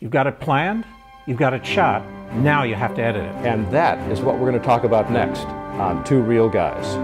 You've got it planned, you've got it shot, now you have to edit it. And that is what we're going to talk about next on Two Real Guys.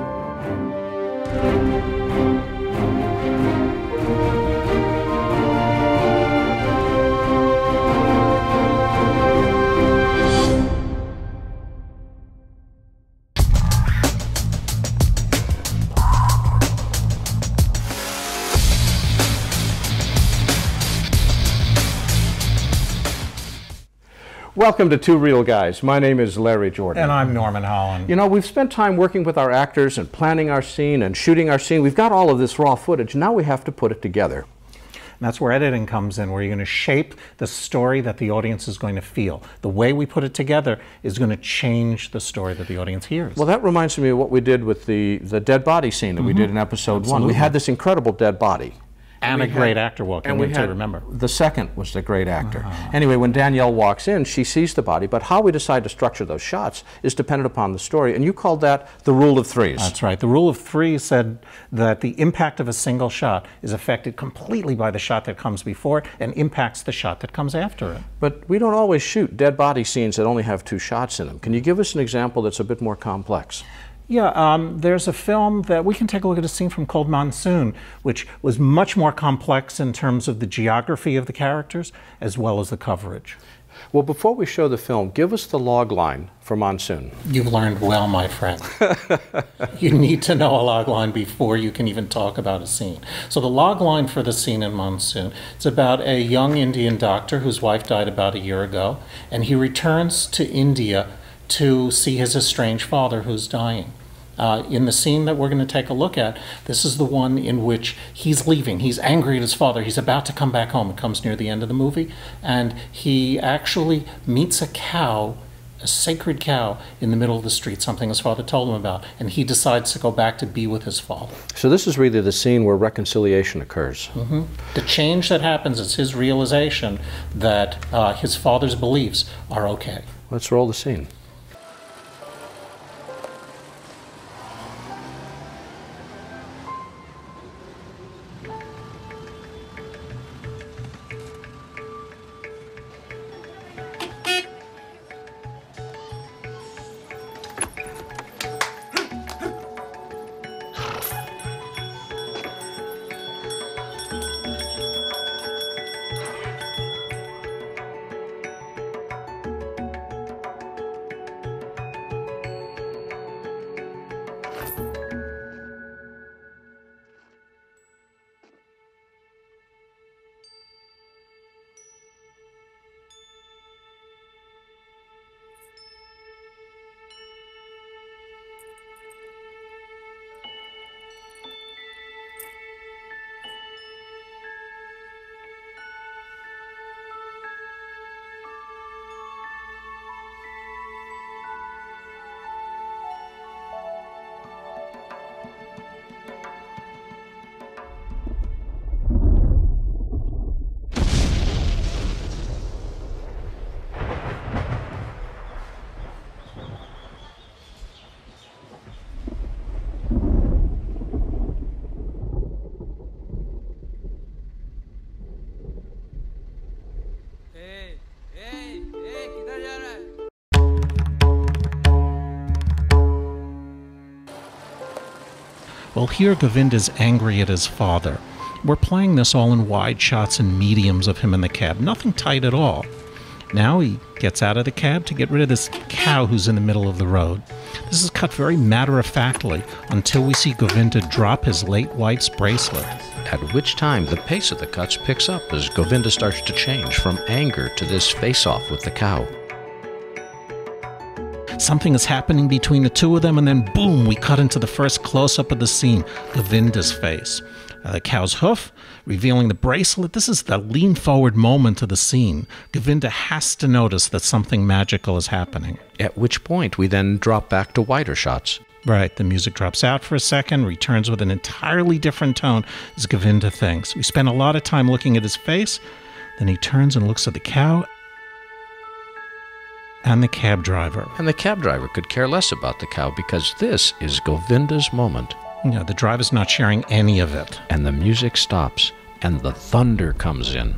Welcome to Two Real Guys. My name is Larry Jordan. And I'm Norman Holland. You know, we've spent time working with our actors and planning our scene and shooting our scene. We've got all of this raw footage. Now we have to put it together. And that's where editing comes in, where you're going to shape the story that the audience is going to feel. The way we put it together is going to change the story that the audience hears. Well, that reminds me of what we did with the dead body scene that we did in episode 1. We had this incredible dead body. And a great actor walking in, too, remember. The second was the great actor. Anyway, when Danielle walks in, she sees the body, but how we decide to structure those shots is dependent upon the story, and you called that the rule of threes. That's right. The rule of three said that the impact of a single shot is affected completely by the shot that comes before it and impacts the shot that comes after it. But we don't always shoot dead body scenes that only have 2 shots in them. Can you give us an example that's a bit more complex? Yeah, there's a film that we can take a look at, a scene from called Monsoon, which was much more complex in terms of the geography of the characters as well as the coverage. Well, before we show the film, give us the log line for Monsoon. You've learned well, my friend. You need to know a log line before you can even talk about a scene. So the log line for the scene in Monsoon, it's about a young Indian doctor whose wife died about a year ago, and he returns to India to see his estranged father who's dying. In the scene that we're going to take a look at, this is the one in which he's leaving. He's angry at his father. He's about to come back home. It comes near the end of the movie. And he actually meets a cow, a sacred cow, in the middle of the street, something his father told him about. And he decides to go back to be with his father. So this is really the scene where reconciliation occurs. The change that happens is his realization that his father's beliefs are okay. Let's roll the scene. Well, here Govinda's angry at his father. We're playing this all in wide shots and mediums of him in the cab, nothing tight at all. Now he gets out of the cab to get rid of this cow who's in the middle of the road. This is cut very matter-of-factly until we see Govinda drop his late wife's bracelet. At which time the pace of the cuts picks up as Govinda starts to change from anger to this face-off with the cow. Something is happening between the two of them, and then boom, we cut into the first close-up of the scene, Govinda's face. The cow's hoof, revealing the bracelet. This is the lean-forward moment of the scene. Govinda has to notice that something magical is happening. At which point we then drop back to wider shots. Right, the music drops out for a second, returns with an entirely different tone as Govinda thinks. We spend a lot of time looking at his face, then he turns and looks at the cow and the cab driver. And the cab driver could care less about the cow because this is Govinda's moment. Yeah, the driver's not sharing any of it. And the music stops and the thunder comes in.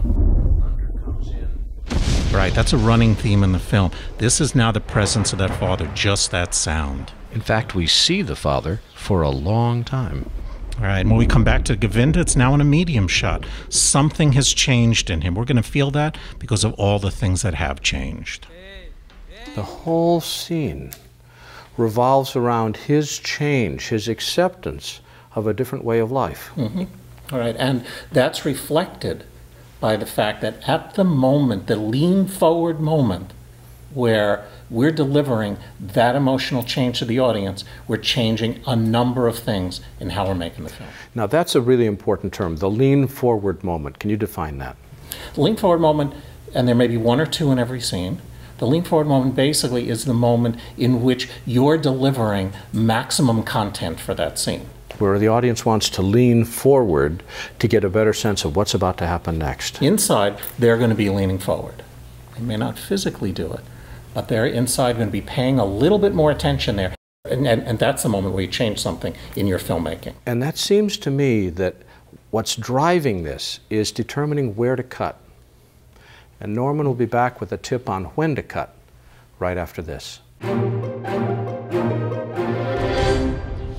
Right, that's a running theme in the film. This is now the presence of that father, just that sound. In fact, we see the father for a long time. All right, and when we come back to Govinda, it's now in a medium shot. Something has changed in him. We're going to feel that because of all the things that have changed. The whole scene revolves around his change, his acceptance of a different way of life. Mm-hmm. All right, and that's reflected by the fact that at the moment, the lean forward moment where we're delivering that emotional change to the audience, we're changing a number of things in how we're making the film. Now that's a really important term, the lean forward moment. Can you define that? The lean forward moment, and there may be one or two in every scene, the lean forward moment basically is the moment in which you're delivering maximum content for that scene. Where the audience wants to lean forward to get a better sense of what's about to happen next. Inside, they're going to be leaning forward. They may not physically do it, but they're inside going to be paying a little bit more attention there. And that's the moment where you change something in your filmmaking. And that seems to me that what's driving this is determining where to cut. And Norman will be back with a tip on when to cut right after this.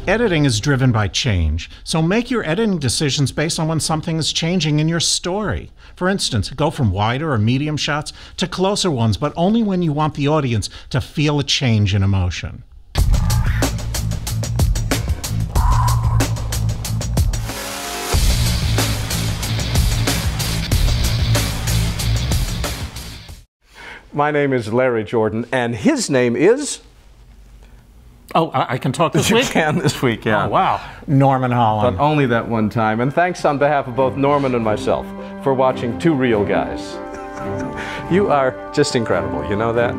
Editing is driven by change, so make your editing decisions based on when something is changing in your story. For instance, go from wider or medium shots to closer ones, but only when you want the audience to feel a change in emotion. My name is Larry Jordan, and his name is... Oh, I can talk this week? You can this week, yeah. Oh, wow. Norman Holland. But only that one time. And thanks on behalf of both Norman and myself for watching Two Real Guys. You are just incredible, you know that?